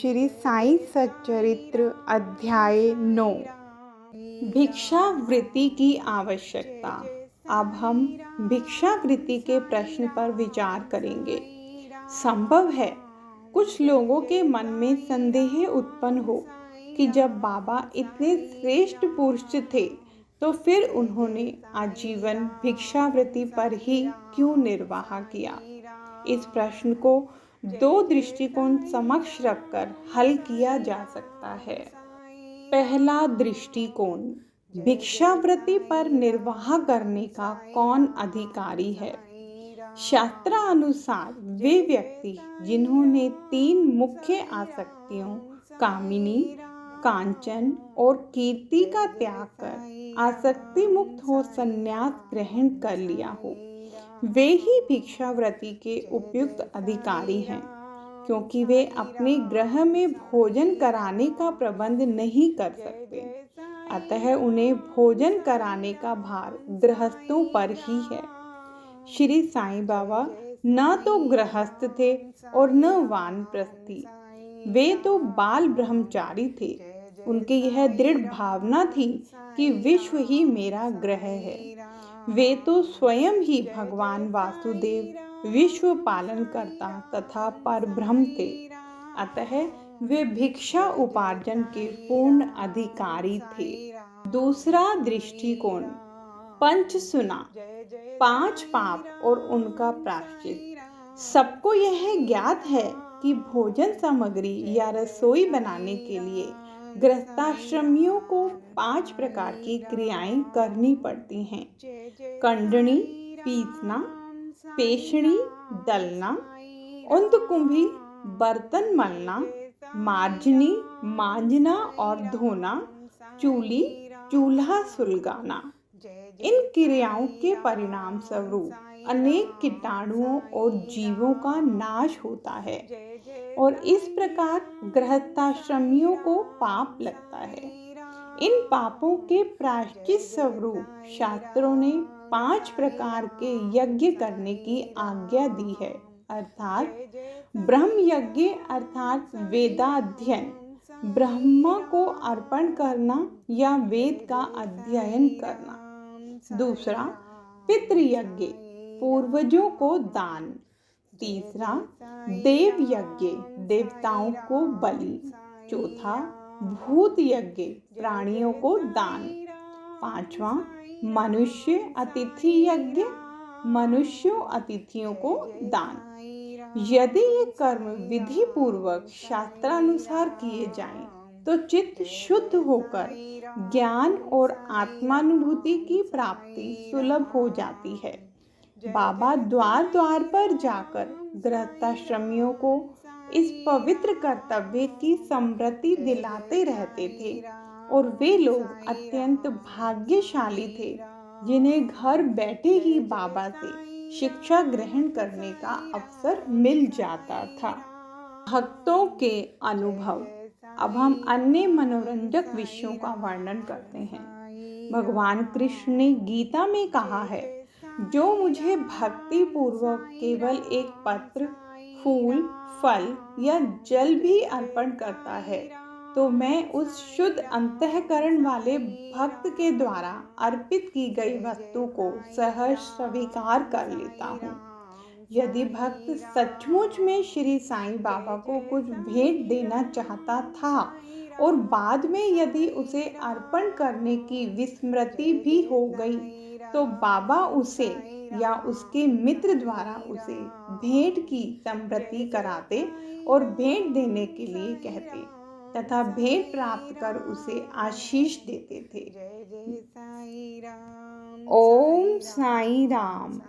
श्री साईं सच्चरित्र अध्याय 9 भिक्षावृत्ति की आवश्यकता। अब हम भिक्षावृत्ति के प्रश्न पर विचार करेंगे। संभव है कुछ लोगों के मन में संदेह उत्पन्न हो कि जब बाबा इतने श्रेष्ठ पुरुष थे तो फिर उन्होंने आजीवन भिक्षावृत्ति पर ही क्यों निर्वाह किया। इस प्रश्न को दो दृष्टिकोण समक्ष रखकर हल किया जा सकता है। पहला दृष्टिकोण, भिक्षावृत्ति पर निर्वाह करने का कौन अधिकारी है। शास्त्रानुसार वे व्यक्ति जिन्होंने 3 मुख्य आसक्तियों कामिनी, कांचन और कीर्ति का त्याग कर आसक्ति मुक्त हो संन्यास ग्रहण कर लिया हो, वे ही भिक्षावृत्ति के उपयुक्त अधिकारी हैं, क्योंकि वे अपने गृह में भोजन कराने का प्रबंध नहीं कर सकते। अतः उन्हें भोजन कराने का भार गृहस्थों पर ही है। श्री साईं बाबा न तो गृहस्थ थे और न वानप्रस्थी, वे तो बाल ब्रह्मचारी थे। उनकी यह दृढ़ भावना थी कि विश्व ही मेरा गृह है। वे तो स्वयं ही भगवान वासुदेव विश्व पालन करता तथा परब्रह्म थे। अतः वे भिक्षा उपार्जन के पूर्ण अधिकारी थे। दूसरा दृष्टिकोण, पंच सुना, 5 पाप और उनका प्रायश्चित। सबको यह ज्ञात है कि भोजन सामग्री या रसोई बनाने के लिए गृहस्थाश्रमियों को 5 प्रकार की क्रियाएं करनी पड़ती हैं। कंडनी पीसना, पेषणी दलना, उंदकुंभी बर्तन मलना, मार्जनी मांजना और धोना, चूली चूल्हा सुलगाना। इन क्रियाओं के परिणाम स्वरूप अनेक कीटाणुओं और जीवों का नाश होता है और इस प्रकार गृहस्थाश्रमियों को पाप लगता है। इन पापों के प्रायश्चित स्वरूप शास्त्रों ने 5 प्रकार के यज्ञ करने की आज्ञा दी है, अर्थात ब्रह्म यज्ञ अर्थात वेदाध्ययन, ब्रह्मा को अर्पण करना या वेद का अध्ययन करना। दूसरा पितृयज्ञ, पूर्वजों को दान। तीसरा देव यज्ञ, देवताओं को बलि। चौथा भूत यज्ञ, प्राणियों को दान। 5वां मनुष्य अतिथि यज्ञ, मनुष्यों अतिथियों को दान। यदि ये कर्म विधि पूर्वक शास्त्रानुसार किए जाएं, तो चित्त शुद्ध होकर ज्ञान और आत्मानुभूति की प्राप्ति सुलभ हो जाती है। बाबा द्वार द्वार पर जाकर गृहस्थाश्रमियों को इस पवित्र कर्तव्य की स्मृति दिलाते रहते थे और वे लोग अत्यंत भाग्यशाली थे जिन्हें घर बैठे ही बाबा से शिक्षा ग्रहण करने का अवसर मिल जाता था। भक्तों के अनुभव। अब हम अन्य मनोरंजक विषयों का वर्णन करते हैं। भगवान कृष्ण ने गीता में कहा है, जो मुझे भक्ति पूर्वक केवल एक पत्र, फूल, फल या जल भी अर्पण करता है, तो मैं उस शुद्ध अंतःकरण वाले भक्त के द्वारा अर्पित की गई वस्तु को सहर्ष स्वीकार कर लेता हूँ। यदि भक्त सचमुच में श्री साईं बाबा को कुछ भेंट देना चाहता था और बाद में यदि उसे अर्पण करने की विस्मृति भी हो गई, तो बाबा उसे या उसके मित्र द्वारा उसे भेंट की स्मृति कराते और भेंट देने के लिए कहते तथा भेंट प्राप्त कर उसे आशीष देते थे। ओम साईं राम।